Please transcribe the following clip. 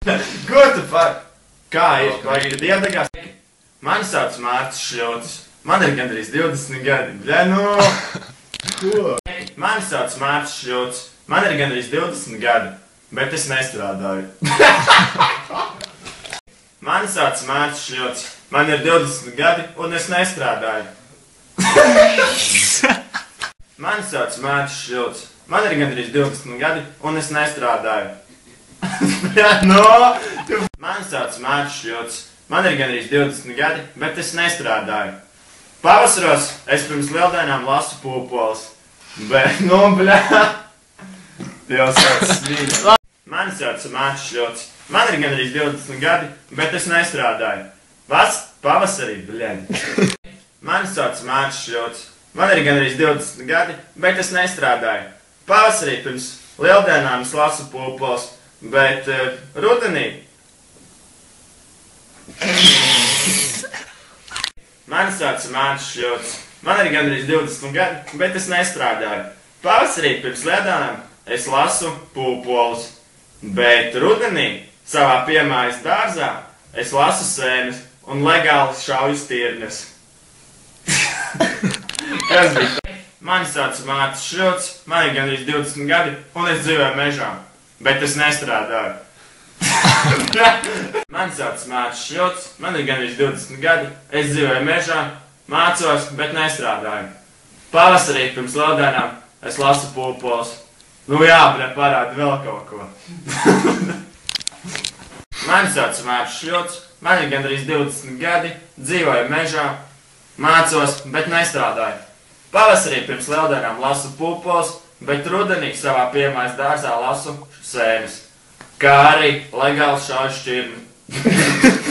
Ko tu par? Kā ir? Vai ir dievdegās? Mani sauc Mārcis Šļotis. Man ir gandrīz 20 gadi. Bļa, Ko? Mani sauc Mārcis Šļotis. Man ir gandrīz 20 gadi, bet es nestrādāju. Mani sauc Mārcis Šļotis. Man ir 20 gadi, un es nestrādāju. Mani sauc Mārcis Šļotis. Man ir gandrīz 20 gadi, un es nestrādāju. Mani sauc Mārcis Šļotis. Man ir gandrīz 20 gadi, bet es nestrādāju. Pavasaros es pirms lieldienām lasu pūpoles. Bet, Jau sāc smīt. Mani sauc Mārcis Šļotis. Man ir gandrīz 20 gadi, bet es nestrādāju. Pavasarī, Mani sauc Mārcis Šļotis. Man ir gandrīz 20 gadi, bet es nestrādāju. Pavasarī pirms lieldienām es lasu pūpoles, bet rudenī. Mani sauc Mārcis Šļotis. Man ir gandrīz 20 gadi, bet es nestrādāju. Pavasarī pirms lieldienām es lasu pūpoles, bet rudenī savā piemājas dārzā es lasu sēnes un legāli šauju stirnes. Kas bija? Mani sauc Mārcis Šļotis, man ir gandrīz 20 gadi, un es dzīvoju mežā, bet es nestrādāju. Mani sauc Mārcis Šļotis, man ir gandrīz 20 gadi, es dzīvoju mežā, mācos, bet nestrādāju. Pavasarī pirms lieldienām es lasu pūpoles. Parādi vēl kaut ko. Mani sauc Mārcis Šļotis, man ir gandrīz 20 gadi, dzīvoju mežā, mācos, bet nestrādāju. Pavasarī pirms lieldienām lasu pūpoles, bet rudenī savā piemājas dārzā lasu sēnes, kā arī legāli šauju šķirni.